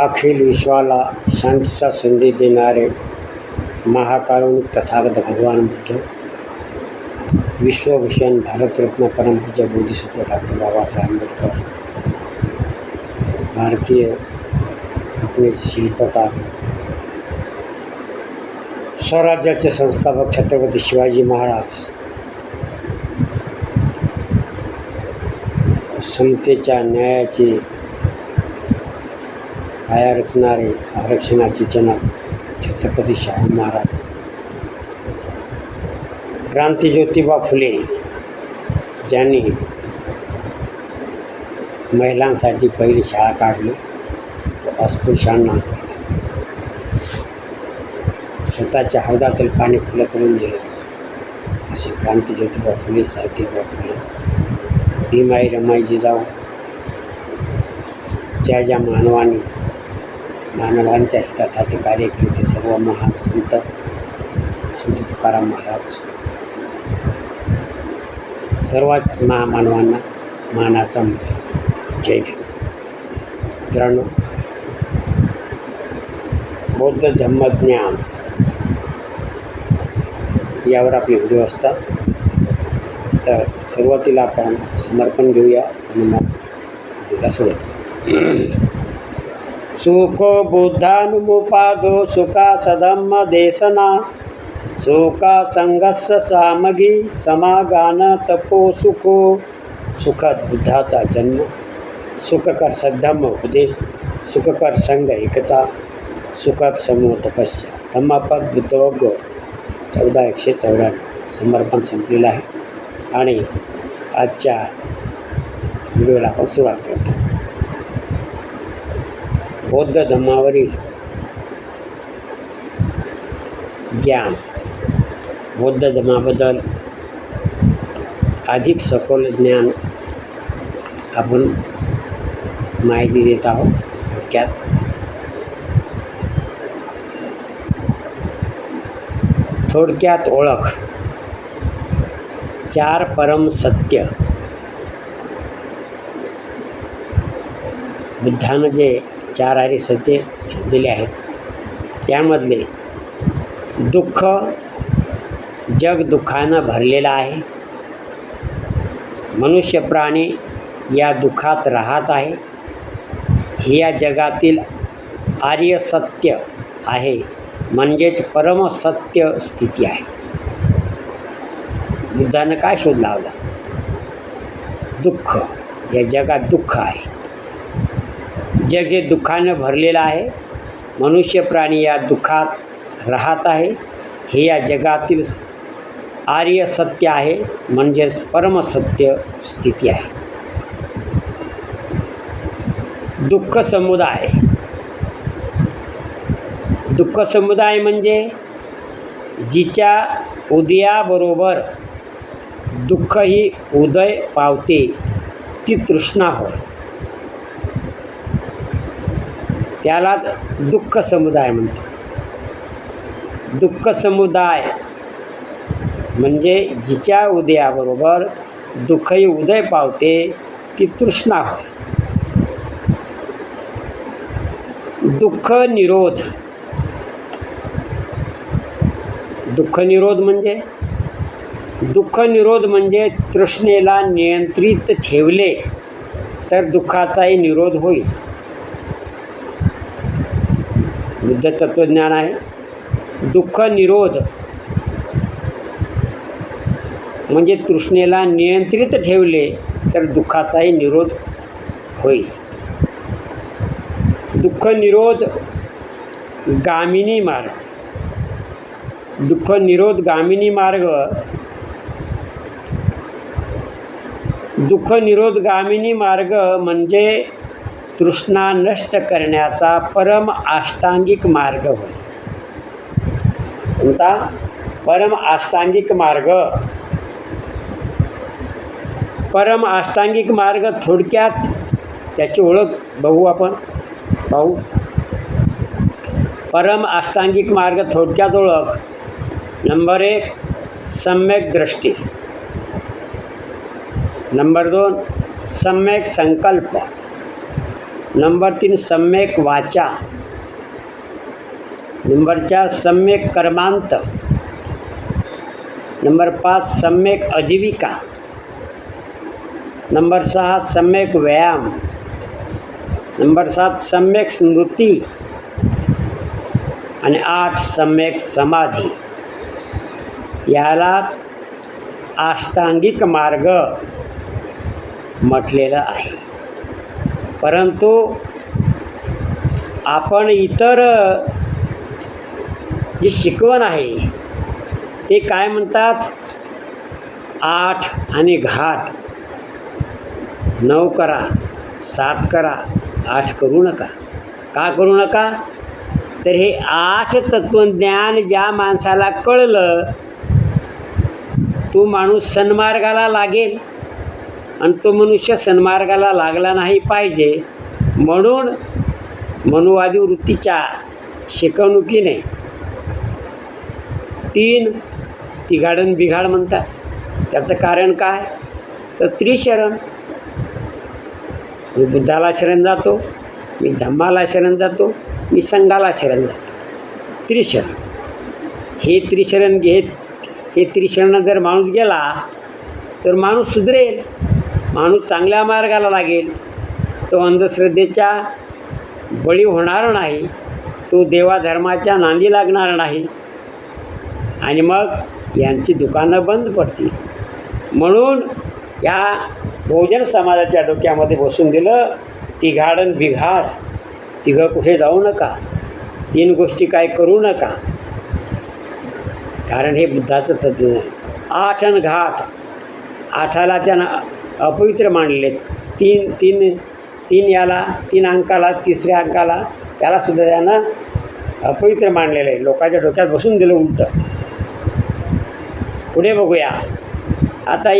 अखिल विश्वाला शांतीचा संदेश देणारे महाकारुणिक तथागत भगवान बुद्ध, विश्वभूषण भारतरत्न परमपूज्य बोधिसत्व डॉक्टर बाबासाहेब आंबेडकर, भारतीय घटनेचे शिल्पकार, स्वराज्याचे संस्थापक छत्रपती शिवाजी महाराज, समतेच्या न्यायाची पाया रचणारे आरक्षणाचे जनक छत्रपती शाहू महाराज, क्रांती ज्योतिबा फुले ज्यांनी महिलांसाठी पहिली शाळा काढली, अस्पृश्यांना स्वतःच्या हौदातील पाणी खुलं करून दिलं, असे क्रांती ज्योतिबा फुले, सावित्रीबाई फुले, भीमाई रमाई जिजाऊ, ज्या मानवांच्या हितासाठी कार्य केले ते सर्व महान संत तुकाराम महाराज, सर्वच महामानवांना मानाचा मुद्रा. जय भीम. मित्रांनो, बौद्ध धम्मज्ञान यावर आपले व्हिडिओ असतात, तर सुरुवातीला आपण समर्पण घेऊया आणि मग व्हिडिओला सुरुवात. सुख बुद्धानुमुपादो सुखा सधम्म देशना, सुखा संघर्ष सामगी समागान तपो सुखो. सुखद बुद्धाचा जन्म, सुखकर सद्धम्म उपदेश, सुखकर संघ एकता, सुखद समूह तपस्या. धम्मपद बुद्धवग्ग 14:194 समर्पण संपलेलं आहे आणि आजच्या व्हिडिओला आपण सुरुवात करतो. बौद्ध धम्मावरील ज्ञान, बौद्ध धम्माबद्दल अधिक सखोल ज्ञान आपण माहिती देत आहोत. थोडक्यात ओळख. 4 परम सत्य. बुद्धानं जे 4 आर्य सत्य दिले आहेत त्यामधले दुःख, जग दुःखानं भरलेलं आहे, मनुष्य प्राणी या दुःखात राहत आहे, हे या जगातील आर्य सत्य आहे, म्हणजेच परमसत्य स्थिती आहे. बुद्धानं काय शोध लावला? दुःख. या जगात दुःख आहे, जग हे दुःखानं भरलेलं आहे, मनुष्य प्राणी या दुःखात राहत आहे, हे या जगातील आर्य सत्य आहे, म्हणजेच परमसत्य स्थिती आहे. दुःख समुदाय. दुःख समुदाय म्हणजे जिच्या उदयाबरोबर दुःख ही उदय पावते ती तृष्णा होय, त्यालाच दुःख समुदाय म्हणतात. दुःख समुदाय म्हणजे जिच्या उदयाबरोबर दुःख ही उदय पावते ती तृष्णा होय. दुःख निरोध. दुःख निरोध म्हणजे तृष्णेला नियंत्रित ठेवले तर दुःखाचाही निरोध होईल. बुद्ध तत्वज्ञान आहे. दुःख निरोध म्हणजे तृष्णेला नियंत्रित ठेवले तर दुःखाचाही निरोध होईल. दुःख निरोध गामिनी मार्ग. दुःख निरोध गामिनी मार्ग. दुःख निरोध गामिनी मार्ग म्हणजे तृष्णा नष्ट करण्याचा परम अष्टांगिक मार्ग होय. कोणता? परम अष्टांगिक मार्ग. परम अष्टांगिक मार्ग थोडक्यात त्याची ओळख आपण पाहू. परम अष्टांगिक मार्ग थोडक्यात ओळख. नंबर 1 सम्यक दृष्टी. नंबर 2 सम्यक संकल्प. नंबर 3 सम्यक वाचा. नंबर 4 सम्यक कर्मांत. नंबर 5 सम्यक आजीविका. नंबर 6 सम्यक व्यायाम. नंबर 7 सम्यक स्मृती. आणि 8 सम्यक समाधी. यालाच अष्टांगिक मार्ग म्हटलेलं आहे. परंतु आपण इतर जी शिकवण आहे ते काय म्हणतात, 8 आणि घाट, 9 करा, 7 करा, 8 करू नका. का करू नका? तर हे 8 तत्वज्ञान ज्या माणसाला कळलं तो माणूस सन्मार्गाला लागेल, आणि तो मनुष्य सन्मार्गाला लागला नाही पाहिजे म्हणून मनुवादी वृत्तीच्या शिकवणुकीने 3 तिघाडन बिघाड म्हणतात. त्याचं कारण काय? तर त्रिशरण. मी बुद्धाला शरण जातो, मी धम्माला शरण जातो, मी संघाला शरण जातो. त्रिशरण. हे त्रिशरण हे त्रिशरण जर माणूस गेला तर माणूस सुधरेल, माणूस चांगल्या मार्गाला लागेल, तो अंधश्रद्धेच्या बळी होणार नाही, तो देवाधर्माच्या नांदी लागणार नाही, आणि मग यांची दुकानं बंद पडतील. म्हणून या बहुजन समाजाच्या डोक्यामध्ये बसून दिलं, तिघाडन बिघाड, तिघं कुठे जाऊ नका, 3 गोष्टी काय करू नका. कारण हे बुद्धाचं तत्व आहे. 8 आणि घाट. 8ला त्यानं अपवित्र मानले. 3 अंकाला, 3ऱ्या अंकाला त्यालासुद्धा त्यानं अपवित्र मानलेलं आहे. लोकांच्या डोक्यात बसून दिलं उलटं. पुढे बघूया. आता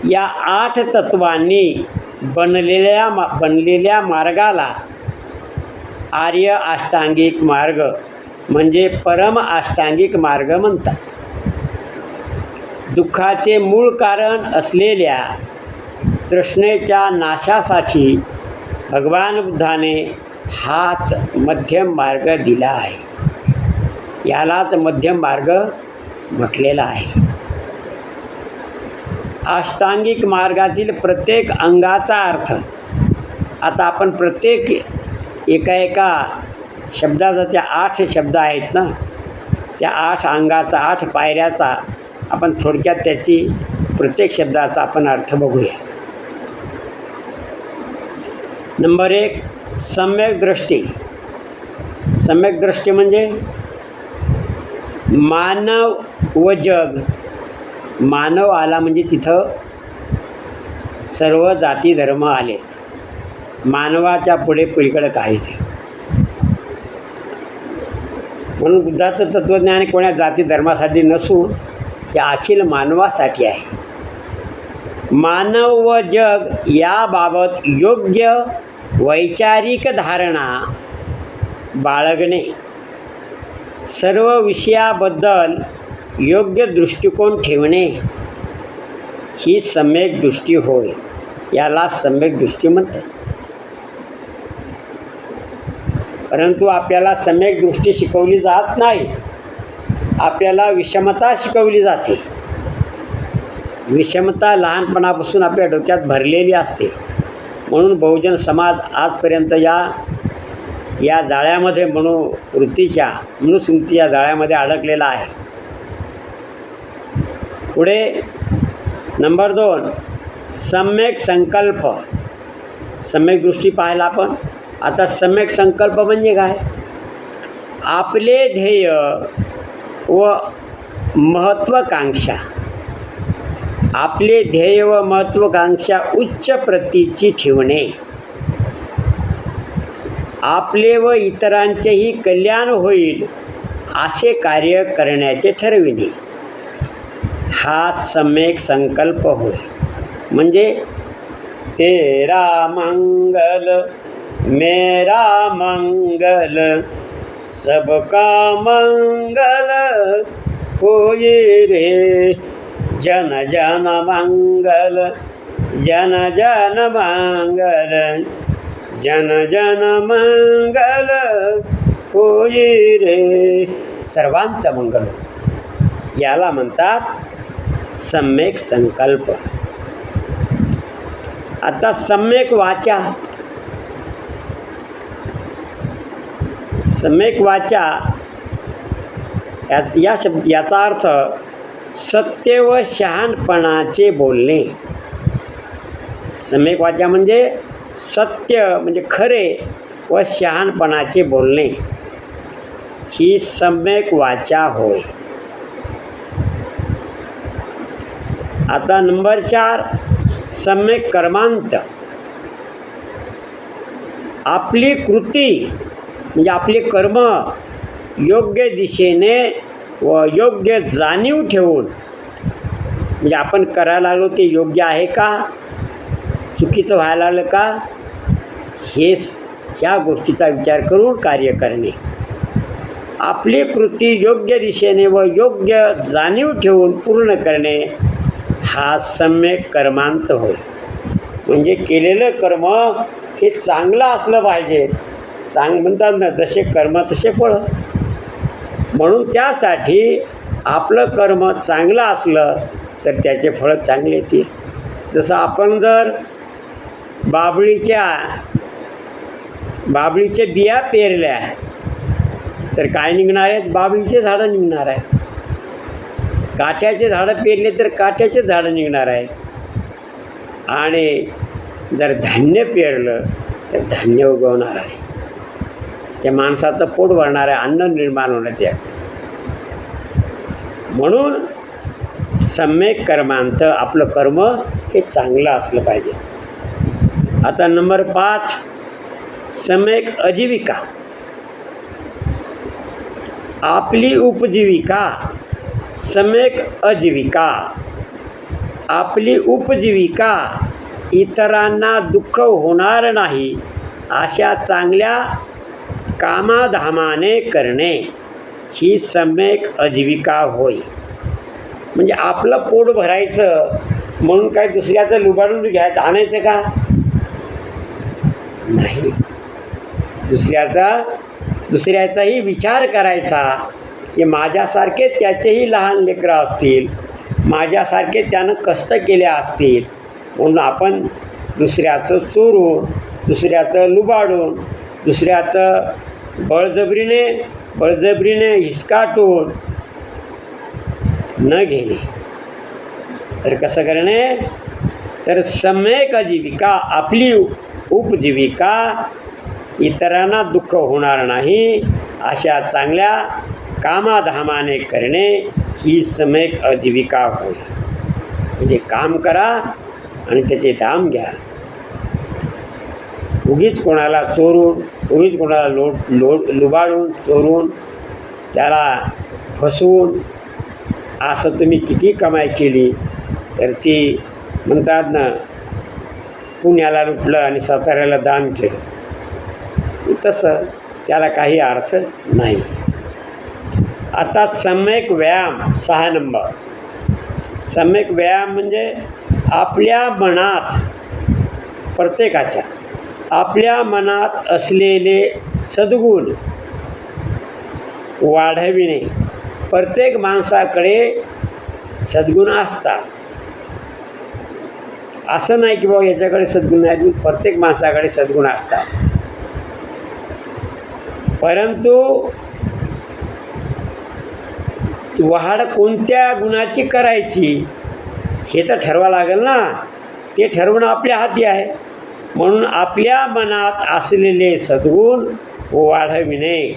या 8 तत्वांनी बनलेल्या मार्गाला आर्य अष्टांगिक मार्ग म्हणजे परम अष्टांगिक मार्ग म्हणतात. दुःखाचे मूळ कारण असलेल्या तृष्णेच्या नाशासाठी भगवान बुद्धाने हाच मध्यम मार्ग दिला आहे. यालाच मध्यम मार्ग म्हटलेला आहे. अष्टांगिक मार्गातील प्रत्येक अंगाचा अर्थ, आता आपण प्रत्येक एका शब्दाचा, त्या 8 शब्द आहेत ना, त्या 8 अंगाचा, 8 पायऱ्याचा आपण थोडक्यात त्याची प्रत्येक शब्दाचा आपण अर्थ बघूया. नंबर 1 सम्यक दृष्टी. सम्यक दृष्टी म्हणजे मानव व जग. मानव आला म्हणजे तिथं सर्व जाती धर्म आले. मानवाच्या पुढे पलीकडे काही नाही. म्हणून बुद्धाचं तत्त्वज्ञान कोणा जाती धर्मासाठी नसून हे अखिल मानवासाठी आहे. मानव व जग याबाबत योग्य वैचारिक धारणा बाळगणे, सर्व विषयाबद्दल योग्य दृष्टिकोन ठेवणे ही सम्यक दृष्टी होय. याला सम्यक दृष्टी म्हणतात. परंतु आपल्याला सम्यक दृष्टी शिकवली जात नाही. आपल्याला विषमता शिकवली जाते. विषमता लहानपणापासून आपल्या डोक्यात भरलेली असते. म्हणून बहुजन समाज आजपर्यंत या जाळ्यामध्ये मनुस्मृती या जाळ्यामध्ये अडकलेला आहे. पुढे नंबर 2 सम्यक संकल्प. सम्यक दृष्टी पाहायला आपण. आता सम्यक संकल्प म्हणजे काय? आपले ध्येय व महत्त्वाकांक्षा, आपले ध्येय व महत्त्वाकांक्षा उच्च प्रतीची ठेवणे, आपले व इतरांचेही कल्याण होईल असे कार्य करण्याचे ठरविणे हा सम्यक संकल्प होय. म्हणजे तेरा मंगल मेरा मंगल सबका मंगल होए रे, जन जन मंगल जन जन मंगल जन जन मंगल होई रे, सर्वांचं मंगल हो. याला म्हणतात सम्यक संकल्प. आता सम्यक वाचा, सम्यक वाचा याचा अर्थ सत्य व शहाणपणाचे बोलणे. सम्यक वाचा म्हणजे सत्य म्हणजे खरे व शहाणपणाचे बोलणे, ही सम्यक वाचा होय. आता नंबर 4 सम्यक कर्मांत. आपली कृती म्हणजे आपले कर्म योग्य दिशेने व योग्य जाणीव ठेवून, म्हणजे आपण करायला लागलो ते योग्य आहे का, चुकीचं व्हायला लागलं का, ह्या गोष्टीचा विचार करून कार्य करणे. आपली कृती योग्य दिशेने व योग्य जाणीव ठेवून पूर्ण करणे, हा सम्यक कर्मांत होय. म्हणजे केलेलं कर्म हे चांगलं असलं पाहिजे. म्हणतात ना, जसे कर्म तसे फळ. म्हणून त्यासाठी आपलं कर्म चांगलं असलं तर त्याचे फळ चांगले येतील. जसं आपण जर बाबळीच्या बिया पेरल्या तर काय निघणार आहेत? बाबळीचे झाडं निघणार आहेत. काट्याचे झाडं पेरले तर काट्याचे झाडं निघणार आहेत. आणि जर धान्य पेरलं तर धान्य उगवणार आहे. त्या माणसाचं पोट भरणार आहे, अन्न निर्माण होणार त्या. म्हणून सम्यक कर्मांत आपलं कर्म हे चांगलं असलं पाहिजे. आता नंबर 5 सम्यक आजीविका. आपली उपजीविका. सम्यक आजीविका. आपली उपजीविका इतरांना दुःख होणार नाही अशा चांगल्या कामाधामाने करणे, ही सम्यक आजीविका होय. म्हणजे आपलं पोट भरायचं म्हणून काय दुसऱ्याचं लुबाडून घ्यायचं आणायचं का? नाही. दुसऱ्याचाही विचार करायचा की माझ्यासारखे त्याचेही लहान लेकरं असतील, माझ्यासारखे त्यानं कष्ट केले असतील, म्हणून आपण दुसऱ्याचं चोरून, दुसऱ्याचं लुबाडून, दुसऱ्याचं बळजबरीने हिसकाटून न घेणे. तर कसं करणे? तर सम्यक आजीविका, आपली उपजीविका इतरांना दुःख होणार नाही अशा चांगल्या कामाधामाने करणे, ही सम्यक आजीविका होय. म्हणजे काम करा आणि त्याचे दाम घ्या. उगीच कोणाला चोरून, उगीच कोणाला लुबाडून चोरून, त्याला फसवून असं तुम्ही किती कमाई केली तर ती म्हणतात ना, पुण्याला लुटलं आणि साताऱ्याला दान केलं, तसं त्याला काही अर्थ नाही. आता सम्यक व्यायाम 6 नंबर. सम्यक व्यायाम म्हणजे आपल्या मनात, प्रत्येकाच्या आपल्या मनात असलेले सद्गुण वाढविणे. प्रत्येक माणसाकडे सद्गुण असतात. असं नाही की बाबा याच्याकडे सद्गुण नाही, प्रत्येक माणसाकडे सद्गुण असतात. परंतु वाढ कोणत्या गुणाची करायची हे तर ठरवावं लागेल ना. ते ठरवणं आपल्या हाती आहे. म्हणून आपल्या मनात असलेले सद्गुण वाढविणे,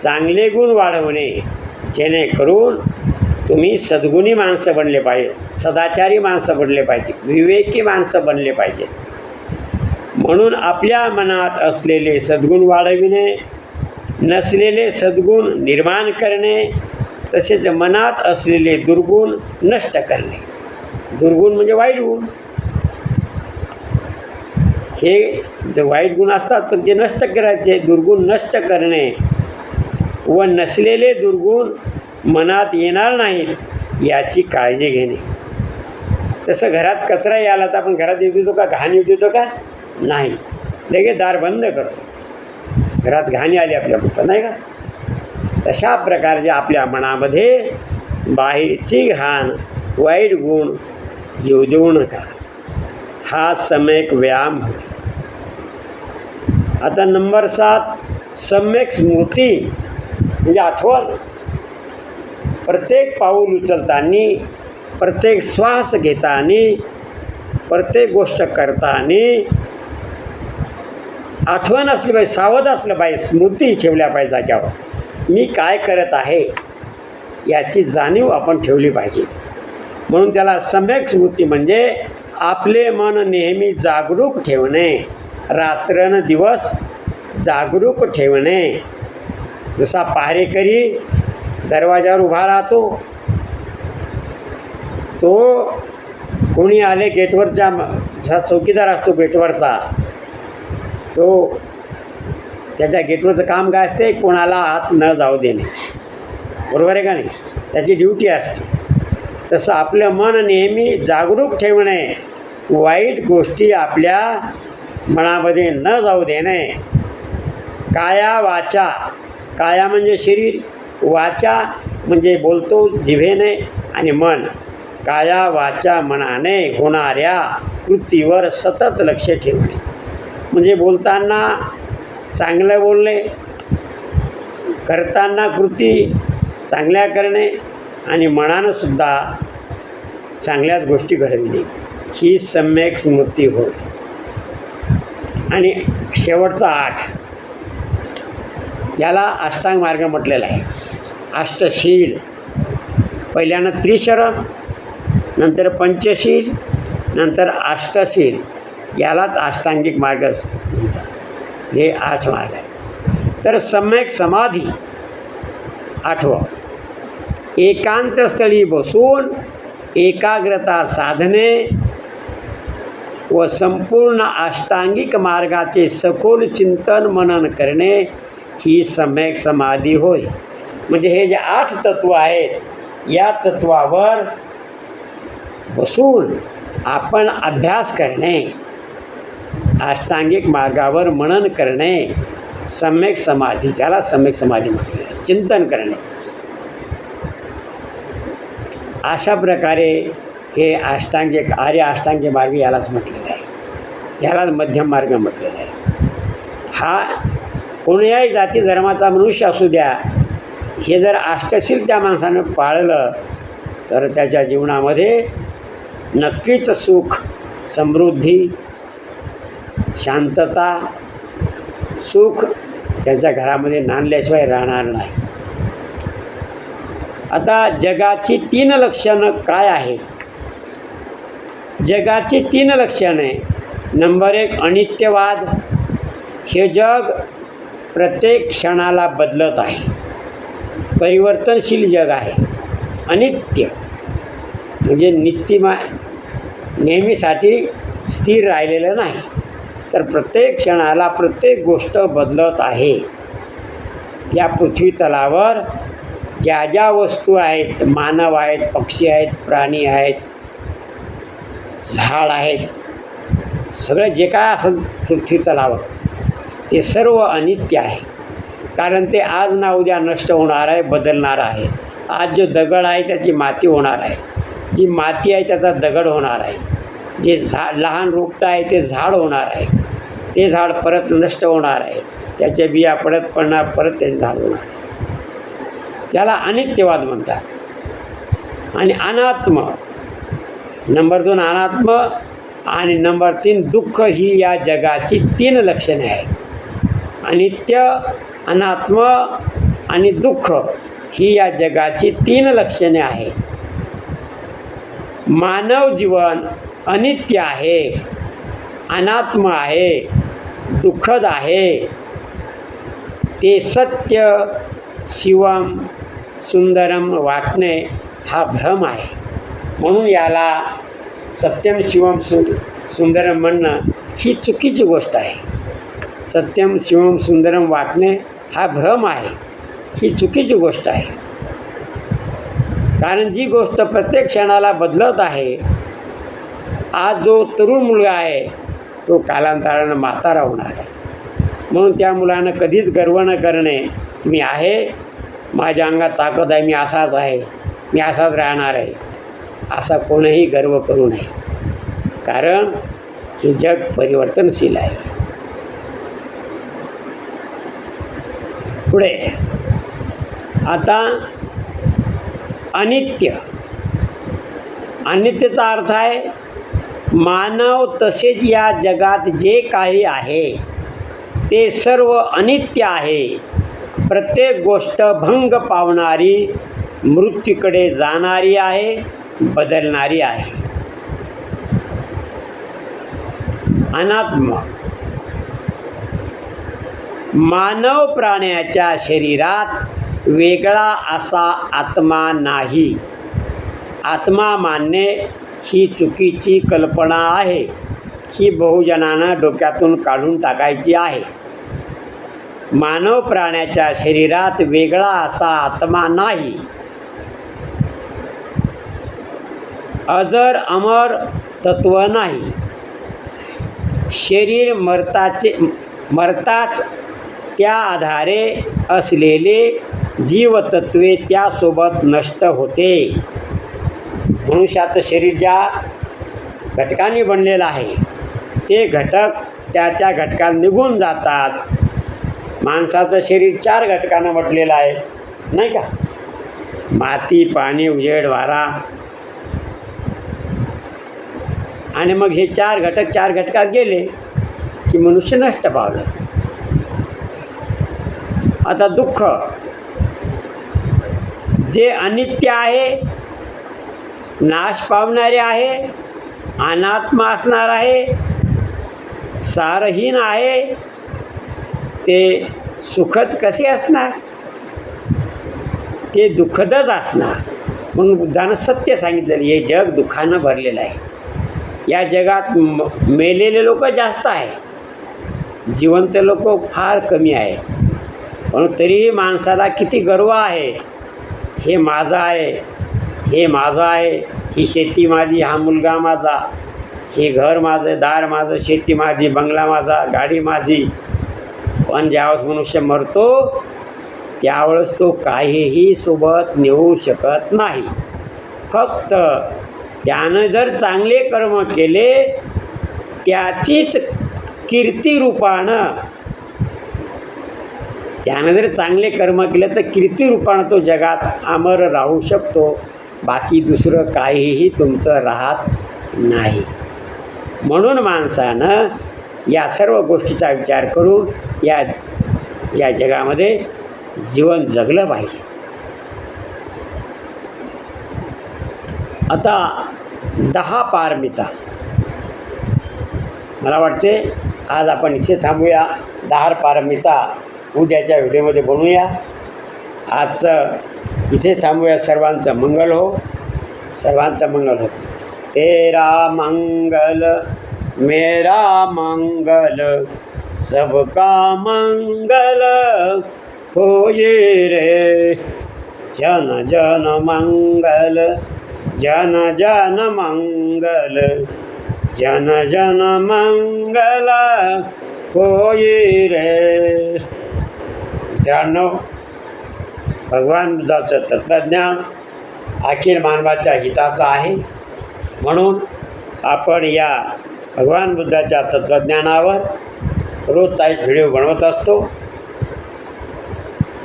चांगले गुण वाढवणे, जेणेकरून तुम्ही सद्गुणी माणसं बनले पाहिजे, सदाचारी माणसं बनले पाहिजे, विवेकी माणसं बनले पाहिजे. म्हणून आपल्या मनात असलेले सद्गुण वाढविणे, नसलेले सद्गुण निर्माण करणे, तसेच मनात असलेले दुर्गुण नष्ट करणे. दुर्गुण म्हणजे वाईट गुण. हे जे वाईट गुण असतात पण ते नष्ट करायचे. दुर्गुण नष्ट करणे व नसलेले दुर्गुण मनात येणार नाहीत याची काळजी घेणे. तसं घरात कचरा यायला तर आपण घरात येऊ देतो का? घाण येऊ देतो का? नाही. लगेच दार बंद करतो. घरात घाणी आली आपल्या कुठं नाही का. तशा प्रकारचे आपल्या मनामध्ये बाहेरची घाण वाईट गुण येऊ देऊ नका. हा सम्यक व्यायाम होय. आता नंबर 7 सम्यक स्मृती म्हणजे आठवण. प्रत्येक पाऊल उचलताना, प्रत्येक श्वास घेताना, प्रत्येक गोष्ट करताना आठवण असली पाहिजे, सावध असलं पाहिजे, स्मृती ठेवल्या पाहिजे जाग्यावर. मी काय करत आहे याची जाणीव आपण ठेवली पाहिजे. म्हणून त्याला सम्यक स्मृती म्हणजे आपले मन नेहमी जागरूक ठेवणे, रात्रंदिवस जागरूक ठेवणे. जसा पहारेकरी दरवाजावर उभा राहतो, तो कोणी आले गेटवरचा जसा चौकीदार असतो गेटवरचा, तो त्याच्या गेटवरचं काम काय असते, कोणाला आत न जाऊ देणे. बरोबर आहे का नाही. त्याची ड्युटी असते. तसं आपलं मन नेहमी जागरूक ठेवणे, वाईट गोष्टी आपल्या मनामध्ये न जाऊ देणे. काया वाचा, काया म्हणजे शरीर, वाचा म्हणजे बोलतो जिभेने, आणि मन. काया वाचा मनाने होणाऱ्या कृतीवर सतत लक्ष ठेवणे. म्हणजे बोलताना चांगलं बोलणे, करताना कृती चांगल्या करणे, आणि मनानंसुद्धा चांगल्याच गोष्टी घडविणे. ही सम्यक स्मृती होय. आणि शेवटचा 8 याला अष्टांग मार्ग म्हटलेला आहे. अष्टशील. पहिल्यानं त्रिशरण, नंतर पंचशील, नंतर अष्टशील. यालाच अष्टांगिक मार्ग म्हणतात. हे 8 मार्ग आहे. तर सम्यक समाधी 8वं. एकांतस्थळी बसून एकाग्रता साधने व संपूर्ण अष्टांगिक मार्गाचे सखोल चिंतन मनन करणे ही सम्यक समाधी होय. म्हणजे हे जे 8 तत्व आहेत, या तत्वावर बसून आपण अभ्यास करणे, अष्टांगिक मार्गावर मनन करणे, सम्यक समाधी, त्याला सम्यक समाधी म्हटले. चिंतन करणे. अशा प्रकारे हे अष्टांगिक आर्य अष्टांगिक मार्ग यालाच म्हटलेलं आहे. यालाच मध्यम मार्ग म्हटलेला आहे. हा कोणत्याही जाती धर्माचा मनुष्य असू द्या, हे जर अष्टशील त्या माणसानं पाळलं तर त्याच्या जीवनामध्ये नक्कीच सुख, समृद्धी, शांतता, सुख त्यांच्या घरामध्ये नांदल्याशिवाय राहणार नाही. आता जगाची 3 लक्षणं काय आहेत? जगाची 3 लक्षणे. नंबर 1 अनित्यवाद. हे जग प्रत्येक क्षणाला बदलत आहे, परिवर्तनशील जग आहे. अनित्य म्हणजे नेहमीसाठी स्थिर राहिलेलं नाही, तर प्रत्येक क्षणाला प्रत्येक गोष्ट बदलत आहे. या पृथ्वी तलावर ज्या ज्या वस्तू आहेत, मानव आहेत, पक्षी आहेत, प्राणी आहेत, झाड आहेत, सगळं जे काय असेल पृथ्वी तलावर ते सर्व अनित्य आहे. कारण ते आज ना उद्या नष्ट होणार आहे, बदलणार आहे. आज जो दगड आहे त्याची माती होणार आहे, जी माती आहे त्याचा दगड होणार आहे, जे लहान रोपटं आहे ते झाड होणार आहे, ते झाड परत नष्ट होणार आहे, त्याच्या बिया परत पडणार, परत ते झाड होणार आहे. त्याला अनित्यवाद म्हणतात. आणि अनात्म. नंबर 2 अनात्म, आणि नंबर 3 दुःख. ही या जगाची 3 लक्षणे आहेत. अनित्य, अनात्म आणि दुःख ही या जगाची 3 लक्षणे आहेत. मानव जीवन अनित्य आहे, अनात्म आहे, दुःखद आहे. ते सत्य, शिवम, सुंदरम वाटणे हा भ्रम आहे. म्हणून याला सत्यम, शिवम, सुंदरम म्हणणं ही चुकीची गोष्ट आहे. सत्यम, शिवम, सुंदरम वाटणे हा भ्रम आहे, ही चुकीची गोष्ट आहे. कारण जी गोष्ट प्रत्येक क्षणाला बदलत आहे, आज जो तरुण मुलगा आहे तो कालांतरानं म्हातारा होणार आहे. म्हणून त्या मुलानं कधीच गर्व न करणे, मी आहे, माझ्या अंगात ताकद आहे, मी असाच आहे, मी असाच राहणार आहे, असा कोणीही गर्व करू नये. कारण हे जग परिवर्तनशील आहे. पुढे आता अनित्य. अनित्यचा अर्थ आहे मानव तसेच या जगात जे काही आहे ते सर्व अनित्य आहे. प्रत्येक गोष्ट भंग पावणारी, मृत्यूकडे जाणारी आहे, बदलणारी आहे. अनात्म. मानव प्राण्याच्या शरीरात वेगळा असा आत्मा नाही. आत्मा मानणे ही चुकीची कल्पना आहे. ही बहुजनांना डोक्यातून काढून टाकायची आहे. मानव प्राण्याच्या शरीरात वेगळा असा आत्मा नाही. अजर अमर तत्व नाही. शरीर मरताच त्या आधारे असलेले जीवतत्वे त्यासोबत नष्ट होते. मनुष्याचं शरीर ज्या घटकांनी बनलेलं आहे ते घटक त्या घटकात निघून जातात. माणसाचं शरीर 4 घटकांनं म्हटलेलं आहे, नाही का? माती, पाणी, उजेड, वारा. आणि मग हे 4 घटकात गेले की मनुष्य नष्ट पावलं. आता दुःख जे अनित्य आहे, नाश पावणारे आहे, अनात्मा असणार आहे, सारहीन आहे, ते सुखद कसे असणार? ते दुःखदच असणार. म्हणून बुद्धानं सत्य सांगितलेलं, हे जग दुःखानं भरलेलं आहे. या जगात मेलेले लोक जास्त आहे, जिवंत लोक फार कमी आहे. पण तरीही माणसाला किती गर्व आहे, हे माझं आहे, हे माझं आहे, ही शेती माझी, हा मुलगा माझा, हे घर माझं, दार माझं, शेती माझी, बंगला माझा, गाडी माझी. पण ज्यावेळेस मनुष्य मरतो त्यावेळेस तो काहीही सोबत नेऊ शकत नाही. फक्त त्यानं जर चांगले कर्म केले त्याचीच कीर्तिरूपानं, त्यानं जर चांगले कर्म केले तर कीर्तिरूपानं तो जगात अमर राहू शकतो. बाकी दुसरं काहीही तुमचं राहत नाही. म्हणून माणसानं या सर्व गोष्टीचा विचार करून या जगामध्ये जीवन जगलं पाहिजे. आता 10 पारमिता. मला वाटते आज आपण इथे थांबूया. 10 पारमिता उद्याच्या व्हिडिओमध्ये बनवूया. आजचं इथे थांबूया. सर्वांचं मंगल हो, सर्वांचं मंगल हो. तेरा मंगल मेरा मंगल सबका मंगल होए रे. जन जन मंगल, जन जन मंगल, जन जन मंगल होए रे. मित्रांनो, भगवान बुद्धाचं तत्त्वज्ञान अखिल मानवाच्या हिताचं आहे. म्हणून आपण या भगवान बुद्धाच्या तत्त्वज्ञानावर रोजचा एक व्हिडिओ बनवत असतो.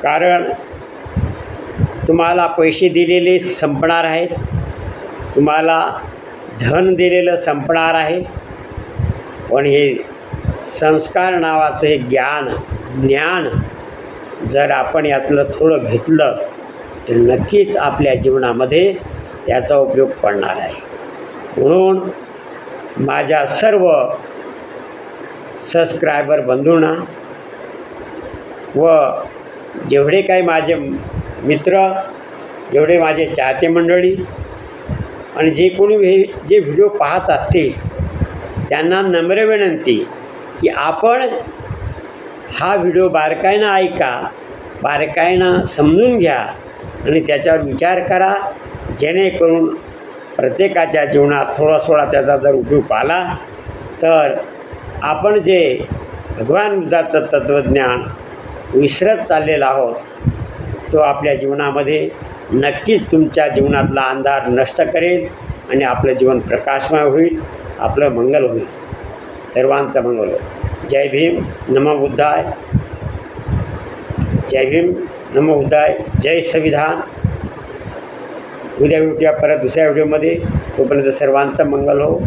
कारण तुम्हाला पैसे दिलेले संपणार आहेत, तुम्हाला धन दिलेलं संपणार आहे, पण हे संस्कार नावाचं हे ज्ञान जर आपण यातलं थोडं घेतलं तर नक्कीच आपल्या जीवनामध्ये त्याचा उपयोग पडणार आहे. म्हणून माझ्या सर्व सबस्क्रायबर बंधूंना व जेवढे काही माझे मित्र, जेवढे माझे चाहते मंडळी आणि जे कोणी जे व्हिडिओ पाहत असतील त्यांना नम्र विनंती की आपण हा व्हिडिओ बारकाईनं ऐका, बारकाईनं समजून घ्या आणि त्याच्यावर विचार करा. जेणेकरून प्रत्येकाच्या जीवनात थोडा त्याचा जर उपयोग आला तर आपण जे भगवान बुद्धाचं तत्त्वज्ञान विसरत चाललेलो आहोत, तो आपल्या जीवनामध्ये नक्कीच तुमच्या जीवनातला अंधार नष्ट करेल आणि आपलं जीवन प्रकाशमय होईल, आपलं मंगल होईल, सर्वांचं मंगल होईल. जय भीम, नमो बुद्धाय. जय भीम, नमो बुद्धाय. जय संविधान. उद्या भेटूया परत दुसऱ्या व्हिडिओमध्ये. तोपर्यंत सर्वांचं मंगल हो.